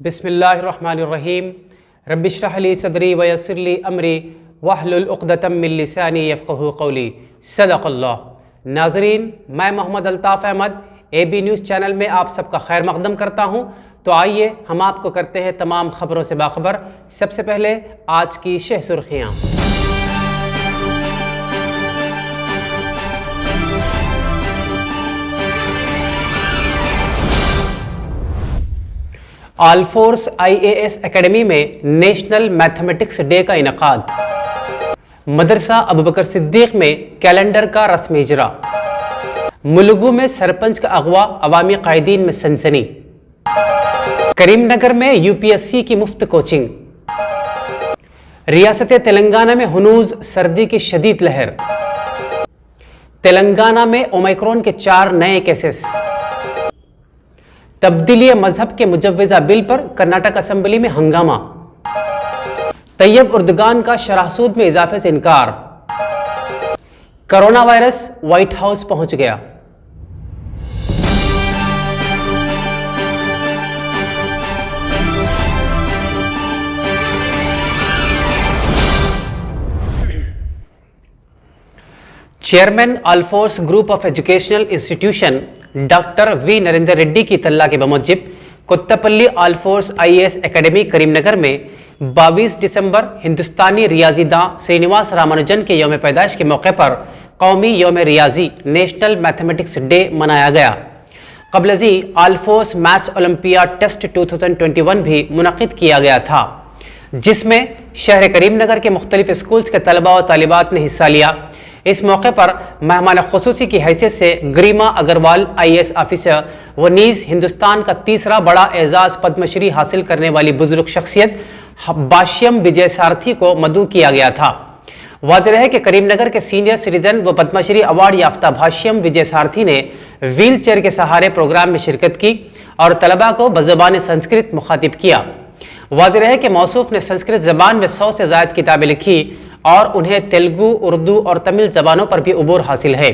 बिस्मिल्लाहिर्रहमानिर्रहीम रब्बिश्रह ली सदरी वयस्सिर ली अमरी वहलुल उक़दतम मिन लिसानी यफ़क़हू क़ौली। सदक़ल्लाह। नाज़रीन, मैं Mohammad Altaf Ahmad AB news channel में आप सबका खैर मक़दम करता हूँ। तो आइए हम आपको करते हैं तमाम ख़बरों से बाखबर। सबसे पहले आज की शह सुर्ख़ियाँ। आलफोर्स IAS एकेडमी में नेशनल मैथमेटिक्स डे का इनकाद। मदरसा अबू बकर सिद्दीक में कैलेंडर का रस्म इजरा। मुलुगू में सरपंच का अगवा, अवामी कायदीन में सनसनी। करीमनगर में UPSC की मुफ्त कोचिंग। रियासत तेलंगाना में हुनूज सर्दी की शदीद लहर। तेलंगाना में ओमिक्रॉन के 4 नए केसेस। तब्दीली मजहब के मुजव्वज़ा बिल पर कर्नाटक असेंबली में हंगामा। तैयब उर्दगान का शरह सूद में इजाफे से इनकार। कोरोना वायरस व्हाइट हाउस पहुंच गया। Chairman Alphores group of educational institution doctor V Narendra Reddy की तल्ला के बमुजिब कोत्तापल्ली आलफोर्स IAS एकेडमी करीमनगर में 22 दिसंबर हिंदुस्तानी रियाजीदां श्रीनिवास रामानुजन के यौम पैदाइश के मौके पर कौमी यौम रियाजी नेशनल मैथमेटिक्स डे मनाया गया। क़ब्ल-अज़ी आलफोर्स मैथ्स ओलंपियाड टेस्ट 2021 भी मुनक़िद किया गया था, जिसमें शहर करीमनगर के मुख्तलिफ स्कूल्स के तलबा और तालिबात ने हिस्सा लिया। इस मौके पर मेहमान खुसूसी की हैसियत से गरिमा अग्रवाल IAS ऑफिसर व नीज़ हिंदुस्तान का तीसरा बड़ा एजाज़ पद्मश्री हासिल करने वाली बुजुर्ग शख्सियत भाष्यम विजय सारथी को मदऊ किया गया था। वाज़ेह है कि करीमनगर के सीनियर सिटीजन व पद्मश्री अवार्ड याफ्ता भाष्यम विजय सारथी ने व्हील चेयर के सहारे प्रोग्राम में शिरकत की और तलबा को बज़ुबान संस्कृत मुखातिब किया। वाज़ेह है कि मौसूफ ने संस्कृत ज़बान में 100 से ज़ायद किताबें लिखी और उन्हें तेलुगु, उर्दू और तमिल ज़बानों पर भी उबूर हासिल है।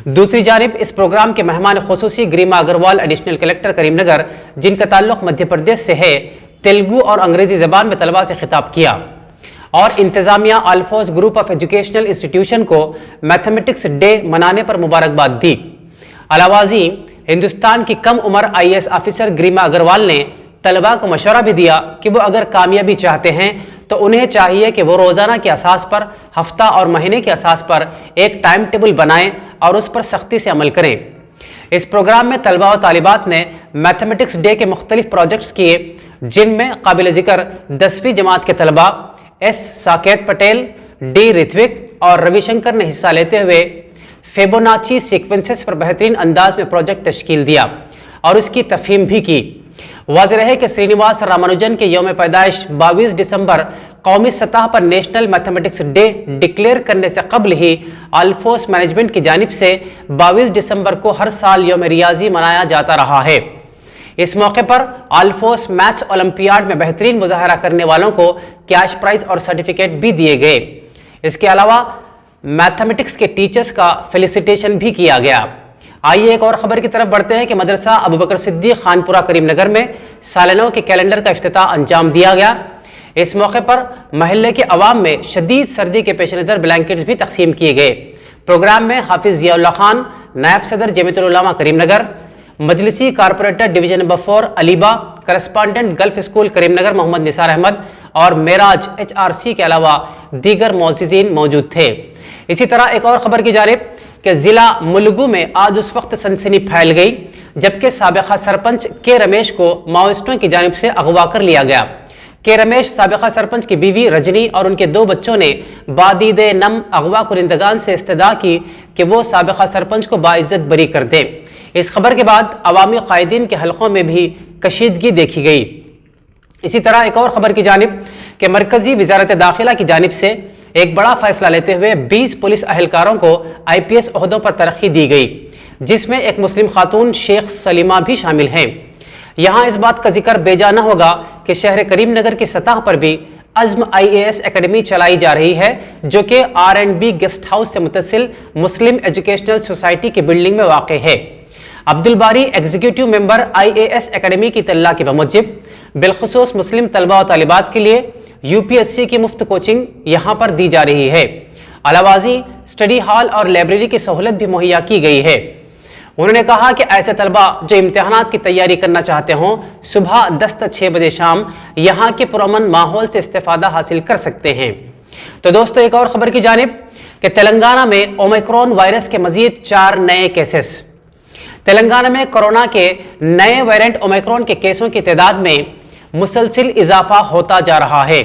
दूसरी जानिब इस प्रोग्राम के मेहमान खुसूसी गरिमा अग्रवाल एडिशनल कलेक्टर करीमनगर, जिनका ताल्लुक़ मध्य प्रदेश से है, तेलुगु और अंग्रेज़ी ज़बान में तलबा से खिताब किया और इंतज़ामिया आलफोर्स ग्रुप ऑफ एजुकेशनल इंस्टीट्यूशन को मैथमेटिक्स डे मनाने पर मुबारकबाद दी। अलावाजी हिंदुस्तान की कम उम्र IAS ऑफिसर गरिमा अग्रवाल ने तलबा को मशवरा भी दिया कि वो अगर कामयाबी चाहते हैं तो उन्हें चाहिए कि वो रोज़ाना के असास पर, हफ्ता और महीने के असास पर एक टाइम टेबल बनाएं और उस पर सख्ती से अमल करें। इस प्रोग्राम में तलबा और तालिबात ने मैथमेटिक्स डे के मुख्तलिफ प्रोजेक्ट्स किए, जिनमें काबिल ज़िक्र 10वीं जमात के तलबा S साकेत पटेल, D ऋत्विक और रविशंकर ने हिस्सा लेते हुए फेबोनाची सीक्वेंसेस पर बेहतरीन अंदाज में प्रोजेक्ट तश्कील दिया और उसकी तफहीम भी की। वाज़ेह है कि श्रीनिवास रामानुजन के यौम पैदाइश 22 दिसंबर कौमी सतह पर नेशनल मैथमेटिक्स डे डिक्लेयर करने से कबल ही आलफोर्स मैनेजमेंट की जानिब से 22 दिसंबर को हर साल यौम रियाजी मनाया जाता रहा है। इस मौके पर आलफोर्स मैथ्स ओलंपियाड में बेहतरीन मुजाहरा करने वालों को कैश प्राइज और सर्टिफिकेट भी दिए गए। इसके अलावा मैथमेटिक्स के टीचर्स का फेलिसिटेशन भी किया गया। आइए एक और खबर की तरफ बढ़ते हैं कि मदरसा अबू बकर सिद्दीक खानपुरा करीमनगर में सालानों के कैलेंडर का इफ्तिताह अंजाम दिया गया। इस मौके पर महल्ले के अवाम में शदीद सर्दी के पेश नज़र ब्लैंकेट्स भी तकसीम किए गए। प्रोग्राम में हाफिज़ ज़ियाउल्लाह खान, नायब सदर जमीयतुल उलमा करीमनगर, मजलिसी corporator division number 4 Aliba, correspondent Gulf school Karimnagar Mohammed Nisar Ahmed और मेराज HRC के अलावा दीगर मोअज़्ज़िज़ीन मौजूद थे। इसी तरह एक और खबर की जानिब कि जिला मुलुगू में आज उस वक्त सनसनी फैल गई जबकि साबिक़ा सरपंच के रमेश को माओइस्टों की जानिब से अगवा कर लिया गया। के रमेश साबिक़ा सरपंच की बीवी रजनी और उनके 2 बच्चों ने बादीद नम अगवा कुरिंदगान से इस्तदा की कि वो साबिक़ा सरपंच को बाइज्जत बरी कर दें। इस खबर के बाद अवामी कायदीन के हलकों में भी कशीदगी देखी गई। इसी तरह एक और खबर की जानिब कि मरकजी वजारत दाखिला की जानिब से एक बड़ा फैसला लेते हुए 20 पुलिस अहलकारों को IPS ओहदों पर तरक्की दी गई, जिसमें एक मुस्लिम खातून शेख सलीमा भी शामिल हैं। यहाँ इस बात का जिक्र बेजा न होगा कि शहर करीमनगर की सतह पर भी अज़्म IAS एकेडमी चलाई जा रही है, जो कि R&B गेस्ट हाउस से मुतसिल मुस्लिम एजुकेशनल सोसाइटी की बिल्डिंग में वाक़ है। अब्दुल बारी एग्जीक्यूटिव मेंबर IAS एकेडमी की तल्ला के बमुजिब बिलखुसूस मुस्लिम तलबा और तालिबात के लिए यूपीएससी की मुफ्त कोचिंग यहां पर दी जा रही है। अलावाजी स्टडी हॉल और लाइब्रेरी की सहूलत भी मुहैया की गई है। उन्होंने कहा कि ऐसे तलबा जो इम्तिहानात की तैयारी करना चाहते हों, सुबह 10 से 6 बजे शाम यहाँ के पुरअमन माहौल से इस्तेफादा हासिल कर सकते हैं। तो दोस्तों, एक और खबर की जानिब कि तेलंगाना में ओमिक्रॉन वायरस के मजीद 4 नए केसेस। तेलंगाना में कोरोना के नए वेरिएंट ओमिक्रॉन के केसों की तादाद में मुसलसिल इजाफा होता जा रहा है।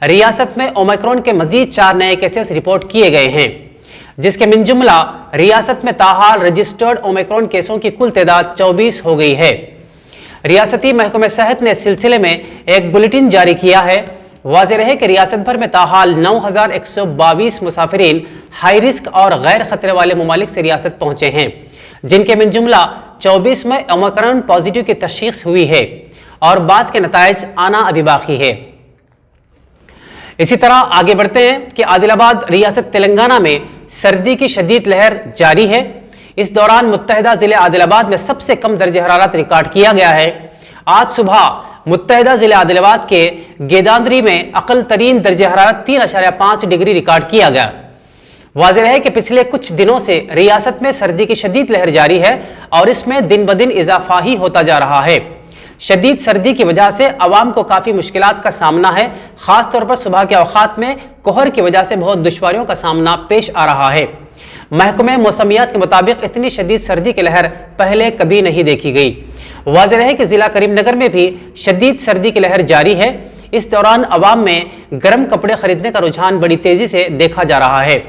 रियासत में ओमिक्रॉन के मजीद 4 नए केसेस रिपोर्ट किए गए हैं, जिसके मिन जुमला रियासत में ताहाल रजिस्टर्ड ओमिक्रॉन केसों की कुल तादाद 24 हो गई है। रियासती महकमे सेहत ने इस सिलसिले में एक बुलेटिन जारी किया है। वाज़ेह है कि रियासत भर में ताहाल 9122 मुसाफिरीन हाई रिस्क और गैर खतरे वाले ममालिक से रियासत पहुंचे हैं, जिनके मिन जुमला 24 में ओमिक्रॉन पॉजिटिव की तशख़ीस हुई है और बाज़ के नताइज आना अभी बाकी है। इसी तरह आगे बढ़ते हैं कि आदिलाबाद रियासत तेलंगाना में सर्दी की शदीद लहर जारी है। इस दौरान मुत्तहिदा जिले आदिलाबाद में सबसे कम दर्जे हरारत रिकॉर्ड किया गया है। आज सुबह मुत्तहिदा जिले आदिलाबाद के गेदांद्री में अकल तरीन दर्जे हरारत 3.5 डिग्री रिकॉर्ड किया गया। वाज़ेह है कि पिछले कुछ दिनों से रियासत में सर्दी की शदीद लहर जारी है और इसमें दिन ब दिन इजाफा ही होता जा रहा है। शदीद सर्दी की वजह से अवाम को काफ़ी मुश्किलात का सामना है। ख़ास तौर पर सुबह के औक़ात में कोहर की वजह से बहुत दुश्वारियों का सामना पेश आ रहा है। महकमे मौसमियात के मुताबिक इतनी शदीद सर्दी की लहर पहले कभी नहीं देखी गई। वाज़ेह है कि ज़िला करीमनगर में भी शदीद सर्दी की लहर जारी है। इस दौरान अवाम में गर्म कपड़े खरीदने का रुझान बड़ी तेज़ी से देखा जा रहा है।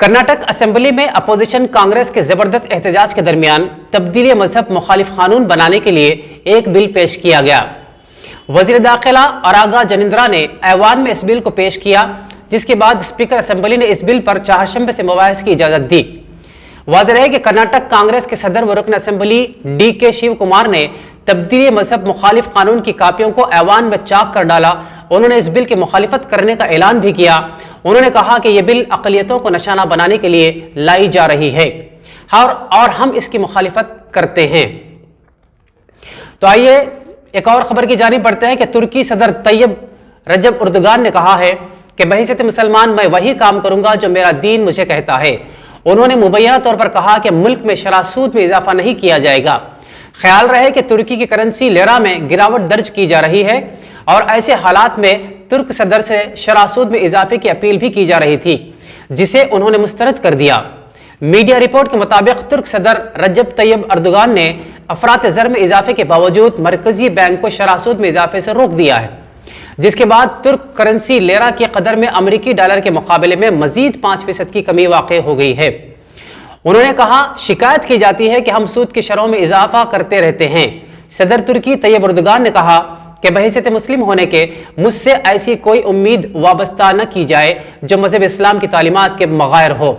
कर्नाटक असेंबली में अपोजिशन कांग्रेस के जबरदस्त एहतजाज के दरमियान तब्दीली मजहब मुखालिफ कानून बनाने के लिए एक बिल पेश किया गया। वजीर दाखिला अरागा जनिंद्रा ने ऐवान में इस बिल को पेश किया, जिसके बाद स्पीकर असेंबली ने इस बिल पर चारशंबे से मुबाहिस की इजाजत दी। वाज़ेह है कि कर्नाटक कांग्रेस के सदर व रुकन असेंबली DK शिव कुमार ने तब्दीली मजहब मुखालिफ कानून की कापियों को ऐवान में चाक कर डाला। उन्होंने इस बिल की मुखालिफत करने का ऐलान भी किया। उन्होंने कहा कि यह बिल अक़लियतों को निशाना बनाने के लिए लाई जा रही है और हम इसकी मुखालिफत करते हैं। तो आइए एक और खबर की जानिब बढ़ते हैं कि तुर्की सदर तैयब रजब उर्दुगान ने कहा है कि बहैसियत मुसलमान मैं वही काम करूंगा जो मेरा दीन मुझे कहता है। उन्होंने मुबैना तौर पर कहा कि मुल्क में शरह सूद में इजाफा नहीं किया जाएगा। ख्याल रहे कि तुर्की की करेंसी लेरा में गिरावट दर्ज की जा रही है और ऐसे हालात में तुर्क सदर से शरह सूद में इजाफे की अपील भी की जा रही थी, जिसे उन्होंने मुस्तरद कर दिया। मीडिया रिपोर्ट के मुताबिक तुर्क सदर रजब तैयब अर्दोगान ने अफरात ज़र में इजाफे के बावजूद मरकजी बैंक को शरह सूद में इजाफे से रोक दिया है, जिसके बाद तुर्क करेंसी लेरा की कदर में अमरीकी डॉलर के मुकाबले में मजीद 5% की कमी वाक़ हो गई है। उन्होंने कहा, शिकायत की जाती है कि हम सूद की शरहों में इजाफा करते रहते हैं। सदर तुर्की तैयब उर्दुगान ने कहा कि बहैसियत मुस्लिम होने के मुझसे ऐसी कोई उम्मीद वाबस्ता न की जाए जो मज़हब इस्लाम की तालीमात के बगैर हो।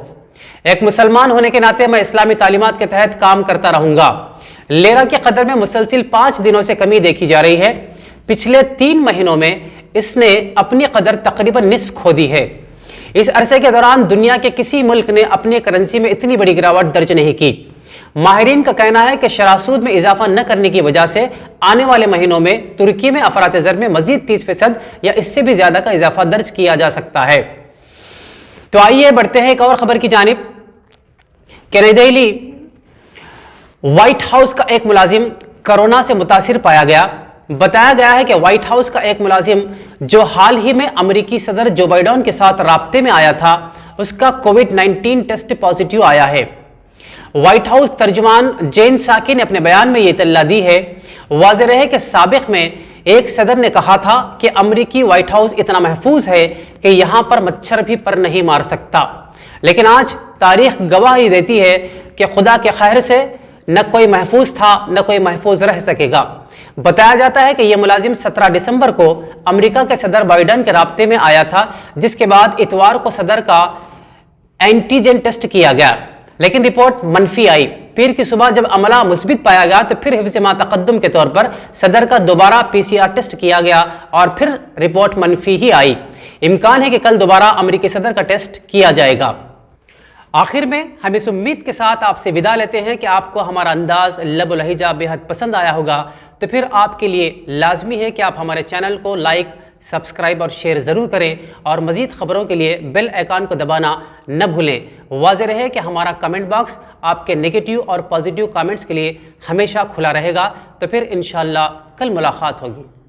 एक मुसलमान होने के नाते मैं इस्लामी तालीमात के तहत काम करता रहूंगा। लेरा की कदर में मुसलसिल 5 दिनों से कमी देखी जा रही है। पिछले 3 महीनों में इसने अपनी कदर तकरीबन निस्फ खो दी है। इस अरसे के दौरान दुनिया के किसी मुल्क ने अपनी करेंसी में इतनी बड़ी गिरावट दर्ज नहीं की। माहिरीन का कहना है कि शरह सूद में इजाफा न करने की वजह से आने वाले महीनों में तुर्की में अफरात ज़र में मजीद 30% या इससे भी ज्यादा का इजाफा दर्ज किया जा सकता है। तो आइए बढ़ते हैं एक और खबर की जानिब। नई दिल्ली व्हाइट हाउस का एक मुलाजिम कोरोना से मुतासिर पाया गया। बताया गया है कि व्हाइट हाउस का एक मुलाजिम जो हाल ही में अमेरिकी सदर जो बाइडेन के साथ राब्ते में आया था, उसका कोविड-19 टेस्ट पॉजिटिव आया है। व्हाइट हाउस तर्जुमान जेन साकी ने अपने बयान में यह इत्तला दी है। वाज़ेह है कि साबिक में एक सदर ने कहा था कि अमेरिकी व्हाइट हाउस इतना महफूज है कि यहां पर मच्छर भी पर नहीं मार सकता, लेकिन आज तारीख गवाही देती है कि खुदा के खैर से न कोई महफूज था न कोई महफूज रह सकेगा। बताया जाता है कि यह मुलाजिम 17 दिसंबर को अमेरिका के सदर बाइडेन के राब्ते में आया था, जिसके बाद इतवार को सदर का एंटीजन टेस्ट किया गया, लेकिन रिपोर्ट मनफी आई। पीर की सुबह जब अमला मुस्बित पाया गया तो फिर हिफ्ज़ मा तक़द्दुम के तौर पर सदर का दोबारा PCR टेस्ट किया गया और फिर रिपोर्ट मनफी ही आई। इम्कान है कि कल दोबारा अमेरिकी सदर का टेस्ट किया जाएगा। आखिर में हम इस उम्मीद के साथ आपसे विदा लेते हैं कि आपको हमारा अंदाज लब लहजा बेहद पसंद आया होगा। तो फिर आपके लिए लाजमी है कि आप हमारे चैनल को लाइक, सब्सक्राइब और शेयर ज़रूर करें और मज़ीद ख़बरों के लिए बेल आइकन को दबाना न भूलें। वाज़ेह रहे कि हमारा कमेंट बॉक्स आपके नेगेटिव और पॉजिटिव कमेंट्स के लिए हमेशा खुला रहेगा। तो फिर इंशाअल्लाह कल मुलाकात होगी।